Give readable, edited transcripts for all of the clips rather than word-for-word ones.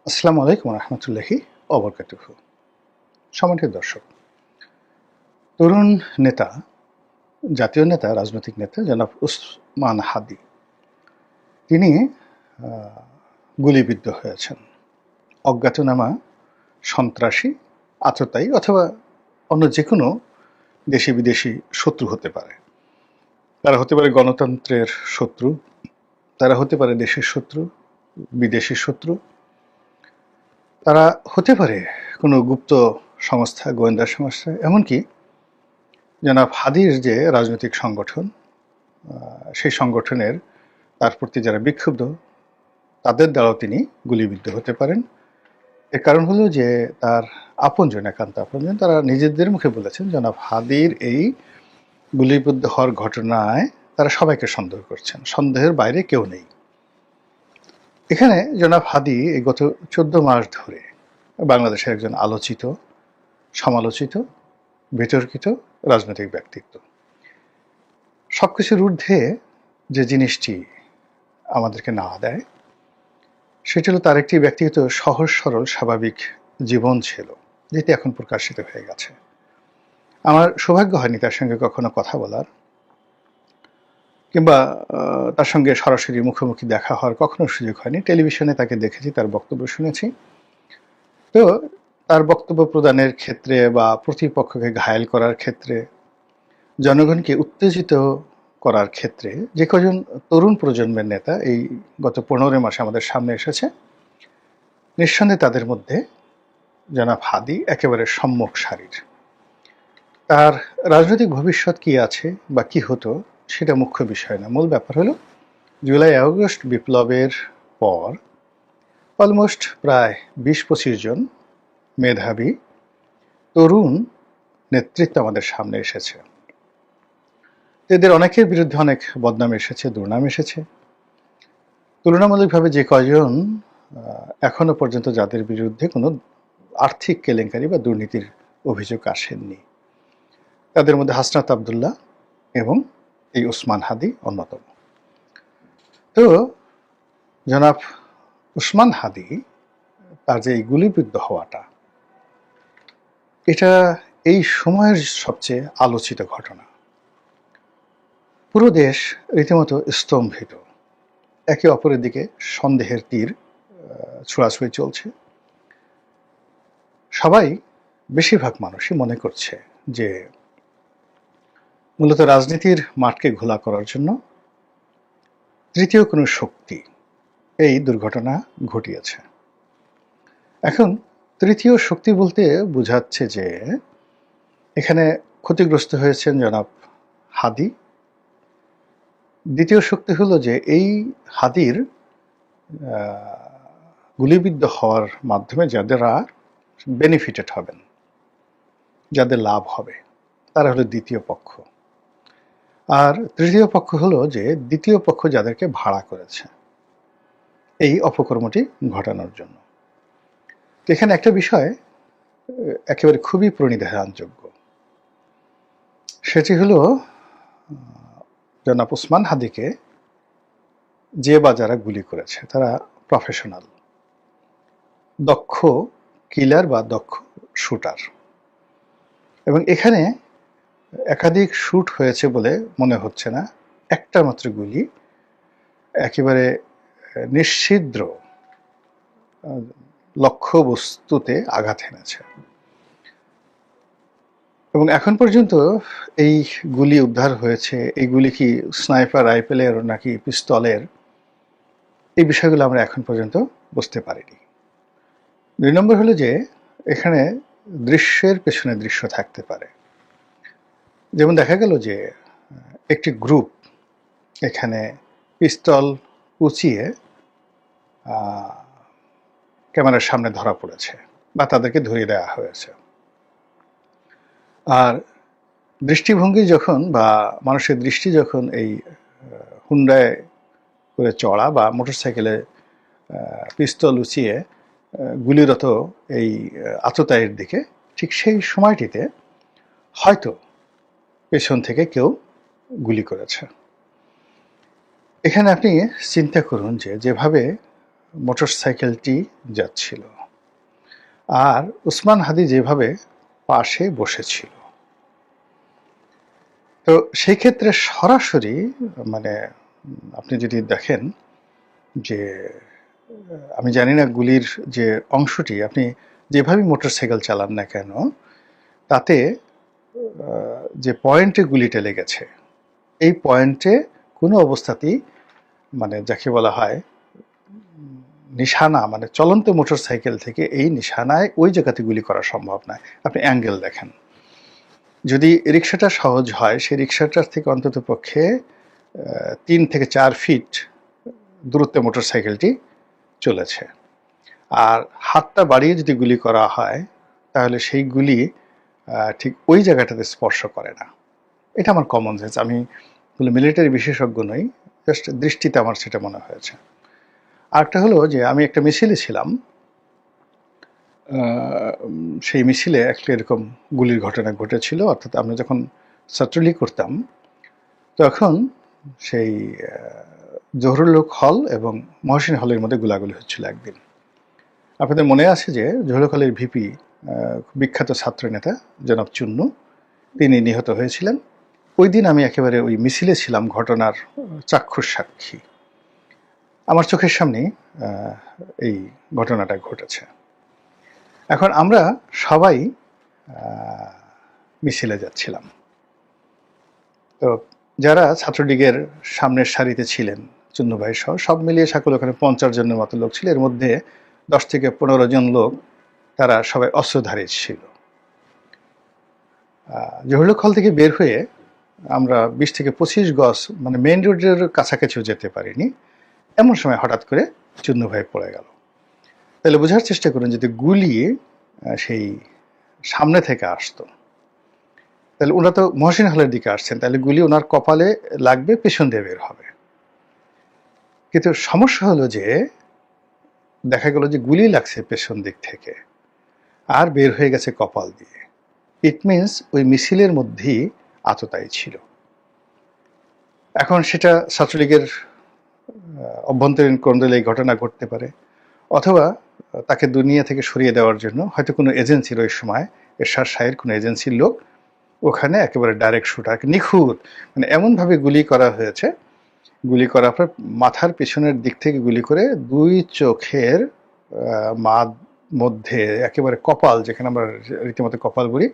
আসসালামু আলাইকুম রহমতুল্লাহি অবরকাতুহু। সম্মানিত দর্শক, তরুণ নেতা, জাতীয় নেতা, রাজনৈতিক নেতা জনাব উসমান হাদি তিনি গুলিবিদ্ধ হয়েছেন। অজ্ঞাতনামা সন্ত্রাসী, আততায়ী অথবা অন্য যে কোনো দেশি বিদেশি শত্রু হতে পারে। তারা হতে পারে গণতন্ত্রের শত্রু, তারা হতে পারে দেশের শত্রু, বিদেশি শত্রু, তারা হতে পারে কোনো গুপ্ত সংস্থা, গোয়েন্দা সংস্থা, এমনকি জনাব হাদির যে রাজনৈতিক সংগঠন, সেই সংগঠনের তার প্রতি যারা বিক্ষুব্ধ তাদের দ্বারাও তিনি গুলিবিদ্ধ হতে পারেন। এর কারণ হলো যে তার আপনজন, একান্ত আপনজন, তারা নিজেদের মুখে বলেছেন জনাব হাদির এই গুলিবিদ্ধ হওয়ার ঘটনায় তারা সবাইকে সন্দেহ করছেন, সন্দেহের বাইরে কেউ নেই। এখানে জনাব হাদি এই গত 14 মাস ধরে বাংলাদেশের একজন আলোচিত, সমালোচিত, বিতর্কিত রাজনৈতিক ব্যক্তিত্ব। সবকিছুর ঊর্ধ্বে যে জিনিসটি আমাদেরকে নাড়া দেয় সেটি হলো তার একটি ব্যক্তিগত সহজ সরল স্বাভাবিক জীবন ছিল, যেটি এখন প্রকাশিত হয়ে গেছে। আমার সৌভাগ্য হয়নি তার সঙ্গে কখনো কথা বলার কিংবা তার সঙ্গে সরাসরি মুখোমুখি দেখা হওয়ার কখনো সুযোগ হয়নি। টেলিভিশনে তাকে দেখেছি, তার বক্তব্য শুনেছি। তো তার বক্তব্য প্রদানের ক্ষেত্রে বা প্রতিপক্ষকে ঘায়েল করার ক্ষেত্রে, জনগণকে উত্তেজিত করার ক্ষেত্রে যে কজন তরুণ প্রজন্মের নেতা এই গত 15 মাসে আমাদের সামনে এসেছে, নিঃসন্দেহে তাদের মধ্যে জনাব হাদি একেবারে সম্মুখ সারির। তার রাজনৈতিক ভবিষ্যৎ কি আছে বা কি হতো সেটা মুখ্য বিষয় না। মূল ব্যাপার হলো জুলাই আগস্ট বিপ্লবের পর অলমোস্ট প্রায় 20-25 জন মেধাবী তরুণ নেতৃত্ব আমাদের সামনে এসেছে। এদের অনেকের বিরুদ্ধে অনেক বদনাম এসেছে, দুর্নাম এসেছে। তুলনামূলকভাবে যে কয়জন এখনো পর্যন্ত যাদের বিরুদ্ধে কোনো আর্থিক কেলেঙ্কারি বা দুর্নীতির অভিযোগ আসেননি, তাদের মধ্যে হাসনাত আবদুল্লাহ এবং এই উসমান হাদি অন্যতম। তো জনাব উসমান হাদি তার যে এই গুলিবিদ্ধ হওয়াটা, এটা এই সময়ের সবচেয়ে আলোচিত ঘটনা। পুরো দেশ রীতিমতো স্তম্ভিত, একে অপরের দিকে সন্দেহের তীর ছোড়াছুড়ি চলছে। সবাই, বেশিরভাগ মানুষই মনে করছে যে মূলত রাজনীতির মাঠকে ঘোলা করার জন্য তৃতীয় কোনো শক্তি এই দুর্ঘটনা ঘটিয়েছে। এখন তৃতীয় শক্তি বলতে বোঝাচ্ছে যে এখানে ক্ষতিগ্রস্ত হয়েছেন জনাব হাদি। দ্বিতীয় শক্তি হলো যে এই হাদির গুলিবিদ্ধ হওয়ার মাধ্যমে যাদেরা বেনিফিটেড হবেন, যাদের লাভ হবে, তারা হলো দ্বিতীয় পক্ষ। আর তৃতীয় পক্ষ হলো যে দ্বিতীয় পক্ষ যাদেরকে ভাড়া করেছে এই অপকর্মটি ঘটানোর জন্য। এখানে একটা বিষয় একেবারে খুবই প্রণিধানযোগ্য, সেটি হলো জনাব উসমান হাদিকে যে বা যারা গুলি করেছে তারা প্রফেশনাল, দক্ষ কিলার বা দক্ষ শুটার। এবং এখানে একাধিক শুট হয়েছে বলে মনে হচ্ছে না, একটা মাত্র গুলি একেবারে নিশ্ছিদ্র লক্ষ্যবস্তুতে আঘাত এনেছে। এবং এখন পর্যন্ত এই গুলি উদ্ধার হয়েছে, এই গুলি কি স্নাইপার রাইফেলের নাকি পিস্তলের, এই বিষয়গুলো আমরা এখন পর্যন্ত বুঝতে পারিনি। 2 নম্বর হলো যে এখানে দৃশ্যের পেছনে দৃশ্য থাকতে পারে। যেমন দেখা গেল যে একটি গ্রুপ এখানে পিস্তল উঁচিয়ে ক্যামেরার সামনে ধরা পড়েছে বা তাদেরকে ধরিয়ে দেওয়া হয়েছে। আর দৃষ্টিভঙ্গি যখন বা মানুষের দৃষ্টি যখন এই হুন্ডায় করে চড়া বা মোটরসাইকেলে পিস্তল উঁচিয়ে গুলিরত এই আততায়ীর দিকে, ঠিক সেই সময়টিতে হয়তো পেছন থেকে কেউ গুলি করেছে। এখানে আপনি চিন্তা করুন যে যেভাবে মোটরসাইকেলটি যাচ্ছিল, আর উসমান হাদি যেভাবে পাশে বসেছিল। তো সেই ক্ষেত্রে সরাসরি মানে আপনি যদি দেখেন যে আমি জানি না গুলির যে অংশটি, আপনি যেভাবে মোটরসাইকেল চালান না কেন, তাতে যে পয়েন্টে গুলিটা লেগেছে, এই পয়েন্টে কোনো অবস্থাতেই মানে যাকে বলা হয় নিশানা, মানে চলন্ত মোটরসাইকেল থেকে এই নিশানায় ওই জায়গাতে গুলি করা সম্ভব নয়। আপনি অ্যাঙ্গেল দেখেন, যদি রিক্সাটা সহজ হয়, সেই রিক্সাটার থেকে অন্তত পক্ষে 3 থেকে 4 ফিট দূরত্বে মোটরসাইকেলটি চলেছে, আর হাতটা বাড়িয়ে যদি গুলি করা হয় তাহলে সেই গুলি ঠিক ওই জায়গাটাতে স্পর্শ করে না। এটা আমার কমন সেন্স, আমি মিলিটারি বিশেষজ্ঞ নই, জাস্ট দৃষ্টিতে আমার সেটা মনে হয়েছে। আরেকটা হলো যে আমি একটা মিছিলে ছিলাম, সেই মিছিলে একটা এরকম গুলির ঘটনা ঘটেছিল। অর্থাৎ আমরা যখন ছাত্রলীগ করতাম তখন সেই জহুরুল হল এবং মহসিন হলের মধ্যে গোলাগুলি হচ্ছিল একদিন। আপনাদের মনে আছে যে জহুরুল হলের ভিপি বিখ্যাত ছাত্রনেতা জনাব চুন্নু, তিনি নিহত হয়েছিলেন। ওই দিন আমি একেবারে ওই মিছিলে ছিলাম, ঘটনার চাক্ষুষ সাক্ষী। আমার চোখের সামনে এই ঘটনাটা ঘটেছে। এখন আমরা সবাই মিছিলে যাচ্ছিলাম। তো যারা ছাত্রলীগের সামনের সারিতে ছিলেন, চুন্নু ভাই সহ, সব মিলিয়ে সকল ওখানে 50 জনের মতো লোক ছিল। এর মধ্যে 10 থেকে 15 জন লোক, তারা সবাই অস্ত্রধারী ছিল। জহুরুল হল থেকে বের হয়ে আমরা 20 থেকে 25 গজ মানে মেইন রোডের কাছাকাছিও যেতে পারিনি, এমন সময় হঠাৎ করে চুন্নু ভাই পড়ে গেল। তাহলে বোঝার চেষ্টা করুন, যদি গুলি সেই সামনে থেকে আসতো, তাহলে ওনারা তো মহসিন হলের দিকে আসছেন, তাহলে গুলি ওনার কপালে লাগবে, পেছন দিয়ে বের হবে। কিন্তু সমস্যা হলো যে দেখা গেল যে গুলি লাগছে পেছন দিক থেকে আর বের হয়ে গেছে কপাল দিয়ে। ইট মিনস ওই মিছিলের মধ্যেই আততায়ী ছিল। এখন সেটা ছাত্রলীগের অভ্যন্তরীণ কোন্দলে এই ঘটনা ঘটতে পারে, অথবা তাকে দুনিয়া থেকে সরিয়ে দেওয়ার জন্য হয়তো কোনো এজেন্সির, ওই সময় এরশাদ শাহের কোনো এজেন্সির লোক ওখানে একেবারে ডাইরেক্ট শুটার, নিখুঁত মানে এমনভাবে গুলি করা হয়েছে, গুলি করার পর মাথার পিছনের দিক থেকে গুলি করে 2 চোখের মধ্যে একেবারে কপাল, যেখানে আমরা রীতিমতো কপাল বলি,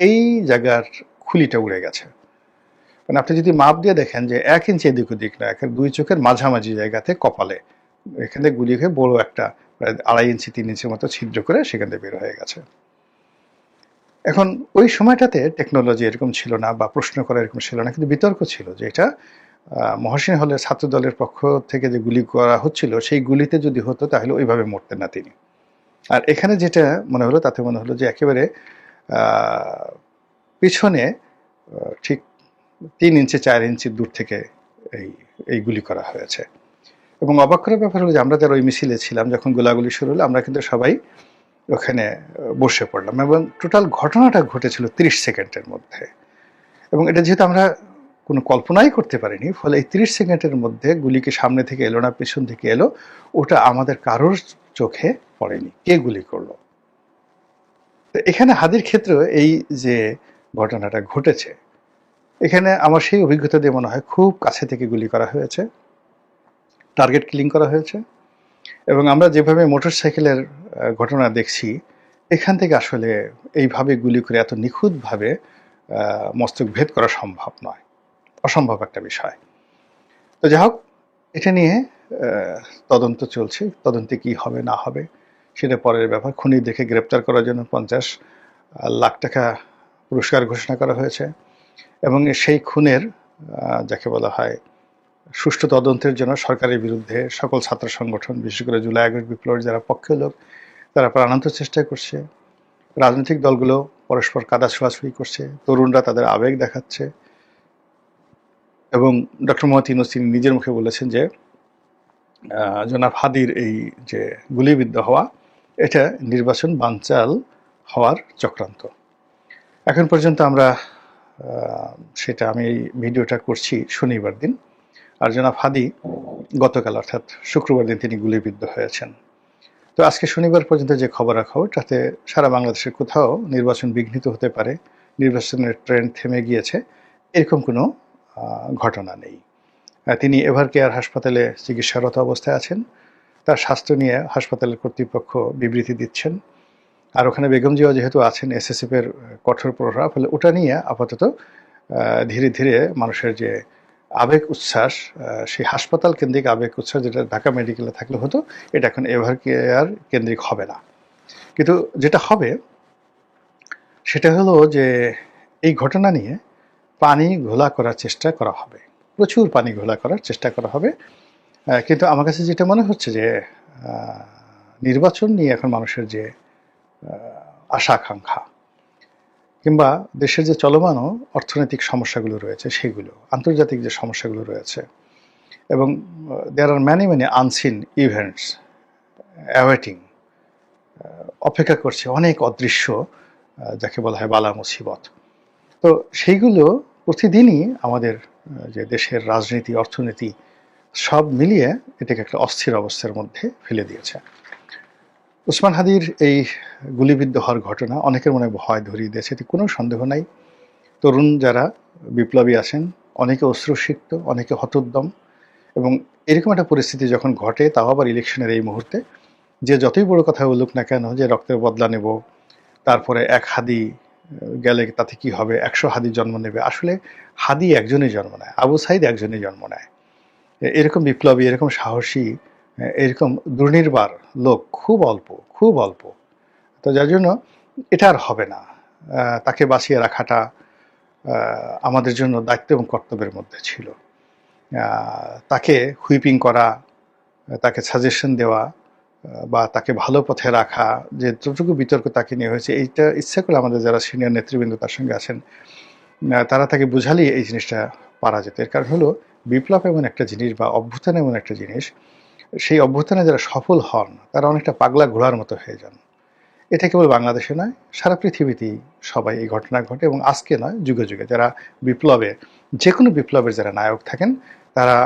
এই জায়গার খুলিটা উড়ে গেছে। মানে আপনি যদি মাপ দিয়ে দেখেন যে 1 ইঞ্চি এদিক ওদিক না, 2 চোখের মাঝামাঝি জায়গাতে কপালে এখানে গুলি হয়ে বড় একটা প্রায় 2.5 ইঞ্চি 3 ইঞ্চির মতো ছিদ্র করে সেখান থেকে বের হয়ে গেছে। এখন ওই সময়টাতে টেকনোলজি এরকম ছিল না বা প্রশ্ন করা এরকম ছিল না, কিন্তু বিতর্ক ছিল যে এটা মহসিন হলের ছাত্র দলের পক্ষ থেকে যে গুলি করা হচ্ছিল, সেই গুলিতে যদি হতো তাহলে ওইভাবে মরতেন না তিনি। আর এখানে যেটা মনে হলো, তাতে মনে হলো যে একেবারে পিছনে ঠিক 3 ইঞ্চি 4 ইঞ্চি দূর থেকে এই গুলি করা হয়েছে। এবং অবাক করার ব্যাপার হলো যে আমরা যারা ওই মিছিলে ছিলাম, যখন গোলাগুলি শুরু হলো আমরা কিন্তু সবাই ওখানে বসে পড়লাম, এবং টোটাল ঘটনাটা ঘটেছিল 30 সেকেন্ডের মধ্যে। এবং এটা যেহেতু আমরা কোনো কল্পনাই করতে পারিনি, ফলে এই 30 সেকেন্ডের মধ্যে গুলিকে সামনে থেকে এলো না পেছন থেকে এলো, ওটা আমাদের কারোর চোখে পড়েনি কে গুলি করলো। তো এখানে হাদির ক্ষেত্রে এই যে ঘটনাটা ঘটেছে, এখানে আমার সেই অভিজ্ঞতা দিয়ে মনে হয় খুব কাছে থেকে গুলি করা হয়েছে, টার্গেট কিলিং করা হয়েছে। এবং আমরা যেভাবে মোটরসাইকেলের ঘটনা দেখছি, এখান থেকে আসলে এইভাবে গুলি করে এত নিখুঁতভাবে মস্তক ভেদ করা সম্ভব নয়, অসম্ভব একটা বিষয়। তো যাই হোক, এটা নিয়ে তদন্ত চলছে, তদন্তে কি হবে না হবে সেটা পরের ব্যাপার। খুনি দেখে গ্রেপ্তার করার জন্য 50 লাখ টাকা পুরস্কার ঘোষণা করা হয়েছে, এবং সেই খুনের যাকে বলা হয় সুষ্ঠু তদন্তের জন্য সরকারের বিরুদ্ধে সকল ছাত্র সংগঠন, বিশেষ করে জুলাই আগস্ট বিপ্লবের যারা পক্ষীয় লোক, তারা প্রাণান্ত চেষ্টা করছে। রাজনৈতিক দলগুলো পরস্পর কাদা ছোড়াছুড়ি করছে, তরুণরা তাদের আবেগ দেখাচ্ছে। এবং ডক্টর মোহাম্মদ ইউনূস তিনি নিজের মুখে বলেছেন যে জনাব হাদির এই যে গুলিবিদ্ধ হওয়া, এটা নির্বাচন বানচাল হওয়ার চক্রান্ত। এখন পর্যন্ত আমরা সেটা, আমি এই ভিডিওটা করছি শনিবার দিন, আর জনাব হাদি গতকাল অর্থাৎ শুক্রবার দিন তিনি গুলিবিদ্ধ হয়েছেন। তো আজকে শনিবার পর্যন্ত যে খবরাখবর তাতে সারা বাংলাদেশের কোথাও নির্বাচন বিঘ্নিত হতে পারে, নির্বাচনের ট্রেন্ড থেমে গিয়েছে, এরকম কোনো ঘটনা নেই। তিনি এভার কেয়ার হাসপাতালে চিকিৎসারত অবস্থায় আছেন। তার স্বাস্থ্য নিয়ে হাসপাতালের কর্তৃপক্ষ বিবৃতি দিচ্ছেন। আর ওখানে বেগম জিয়া যেহেতু আছেন এসএসএফের কঠোর প্রভাব, ফলে ওটা নিয়ে আপাতত ধীরে ধীরে মানুষের যে আবেগ উচ্ছ্বাস, সেই হাসপাতাল কেন্দ্রিক আবেগ উচ্ছ্বাস যেটা ঢাকা মেডিকেলে থাকলে হতো, এটা এখন এভার কেয়ার কেন্দ্রিক হবে না। কিন্তু যেটা হবে সেটা হলো যে এই ঘটনা নিয়ে পানি ঘোলা করার চেষ্টা করা হবে, প্রচুর পানি ঘোলা করার চেষ্টা করা হবে। কিন্তু আমার কাছে যেটা মনে হচ্ছে যে নির্বাচন নিয়ে এখন মানুষের যে আশা আকাঙ্ক্ষা কিংবা দেশের যে চলমান অর্থনৈতিক সমস্যাগুলো রয়েছে সেগুলো, আন্তর্জাতিক যে সমস্যাগুলো রয়েছে, এবং there are many unseen events awaiting, অপেক্ষা করছে অনেক অদৃশ্য, যাকে বলা হয় বালা মুসিবত। তো সেইগুলো প্রতিদিনই আমাদের যে দেশের রাজনীতি, অর্থনীতি সব মিলিয়ে এটাকে একটা অস্থির অবস্থার মধ্যে ফেলে দিয়েছে। ওসমান হাদির এই গুলিবিদ্ধ হওয়ার ঘটনা অনেকের মনে ভয় ধরিয়ে দিয়েছে, এতে কোনো সন্দেহ নাই। তরুণ যারা বিপ্লবী আছেন অনেকে অশ্রুসিক্ত, অনেকে হতোদ্যম, এবং এরকম একটা পরিস্থিতি যখন ঘটে, তাও আবার ইলেকশনের এই মুহূর্তে, যে যতই বড় কথা বলুক না কেন যে রক্তের বদলা নেব, তারপরে এক হাদি গেলে তাতে কি হবে, 100 হাদি জন্ম নেবে, আসলে হাদি একজনই জন্ম নেয়, আবু সাইদ একজনই জন্ম নেয়। এরকম বিপ্লবী, এরকম সাহসী, এরকম দুর্নির্বার লোক খুব অল্প, খুব অল্প। তো যার জন্য এটা আর হবে না। তাকে বাঁচিয়ে রাখাটা আমাদের জন্য দায়িত্ব এবং কর্তব্যের মধ্যে ছিল। তাকে হুইপিং করা, তাকে সাজেশন দেওয়া, বা তাকে ভালো পথে রাখা, যে যতটুকু বিতর্ক তাকে নিয়ে হয়েছে, এইটা ইচ্ছা করে আমাদের যারা সিনিয়র নেতৃবৃন্দ তার সঙ্গে আছেন তারা তাকে বুঝালেই এই জিনিসটা পারা যেত। এর কারণ হলো বিপ্লব এমন একটা জিনিস বা অভ্যুত্থান এমন একটা জিনিস, সেই অভ্যুত্থানে যারা সফল হন তারা অনেকটা পাগলা ঘোড়ার মতো হয়ে যান। এটা কেবল বাংলাদেশে নয়, সারা পৃথিবীতেই সবাই এই ঘটনা ঘটে, এবং আজকে নয়, যুগে যুগে যারা বিপ্লবে, যে কোনো বিপ্লবের যারা নায়ক থাকেন তারা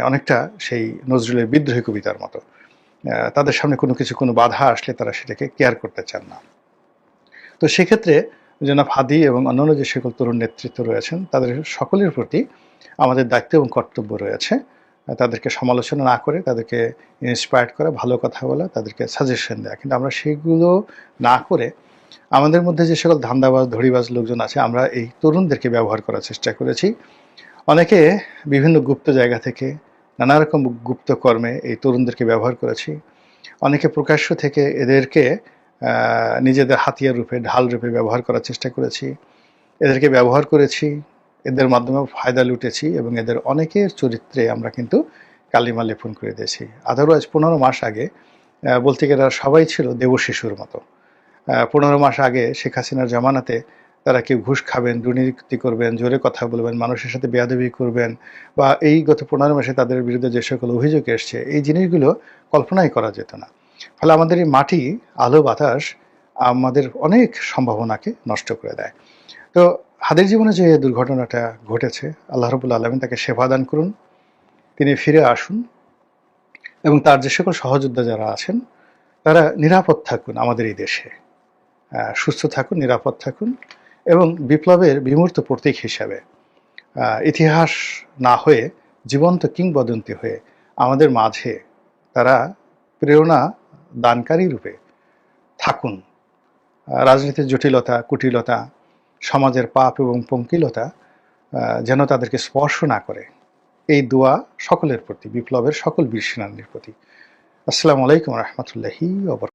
অনেকটা সেই নজরুলের বিদ্রোহী কবিতার মতো, তাদের সামনে কোনো বাধা আসলে তারা সেটাকে কেয়ার করতে চান না। তো সেক্ষেত্রে জনাব হাদি এবং অন্যান্য যে সকল তরুণ নেতৃত্ব রয়েছেন তাদের সকলের প্রতি আমাদের দায়িত্ব এবং কর্তব্য রয়েছে। তাদেরকে সমালোচনা না করে তাদেরকে ইন্সপায়ার্ড করা, ভালো কথা বলা, তাদেরকে সাজেশন দেওয়া। কিন্তু আমরা সেগুলো না করে আমাদের মধ্যে যে সকল ধান্দাবাজ, ধড়িবাজ লোকজন আছে, আমরা এই তরুণদেরকে ব্যবহার করার চেষ্টা করেছি। অনেকে বিভিন্ন গুপ্ত জায়গা থেকে নানা রকম গুপ্ত কর্মে এই তরুণদেরকে ব্যবহার করেছি। অনেকে প্রকাশ্য থেকে এদেরকে নিজেদের হাতিয়ার রূপে, ঢাল রূপে ব্যবহার করার চেষ্টা করেছি। এদেরকে ব্যবহার করেছি, এদের মাধ্যমে ফায়দা লুটেছি, এবং এদের অনেকের চরিত্রে আমরা কিন্তু কালিমা লেপন করে দিয়েছি। আদারওয়াইজ 15 মাস আগে বলতে গেলে সবাই ছিল দেবশিশুর মতো। 15 মাস আগে শেখ হাসিনার জামানাতে তারা কেউ ঘুষ খাবেন, দুর্নীতি করবেন, জোরে কথা বলবেন, মানুষের সাথে বেয়াদবি করবেন, বা এই গত 15 মাসে তাদের বিরুদ্ধে যে সকল অভিযোগ এসছে, এই জিনিসগুলো কল্পনাই করা যেত না। ফলে আমাদের এই মাটি, আলো বাতাস আমাদের অনেক সম্ভাবনাকে নষ্ট করে দেয়। তো হাদির জীবনে যে দুর্ঘটনাটা ঘটেছে, আল্লাহ রাব্বুল আলামিন তাকে সেবা দান করুন, তিনি ফিরে আসুন, এবং তার যে সকল সহযোদ্ধা যারা আছেন তারা নিরাপদ থাকুন আমাদের এই দেশে, সুস্থ থাকুন, নিরাপদ থাকুন, এবং বিপ্লবের বিমূর্ত প্রতীক হিসাবে ইতিহাস না হয়ে জীবন্ত কিংবদন্তি হয়ে আমাদের মাঝে তারা প্রেরণা দানকারী রূপে থাকুন। রাজনীতির জটিলতা, কুটিলতা, সমাজের পাপ এবং পঙ্কিলতা যেন তাদেরকে স্পর্শ না করে, এই দোয়া সকলের প্রতি, বিপ্লবের সকল বীর সেনানীর প্রতি। আসসালামু আলাইকুম রহমতুল্লাহি ওয়া বারাকাতুহু।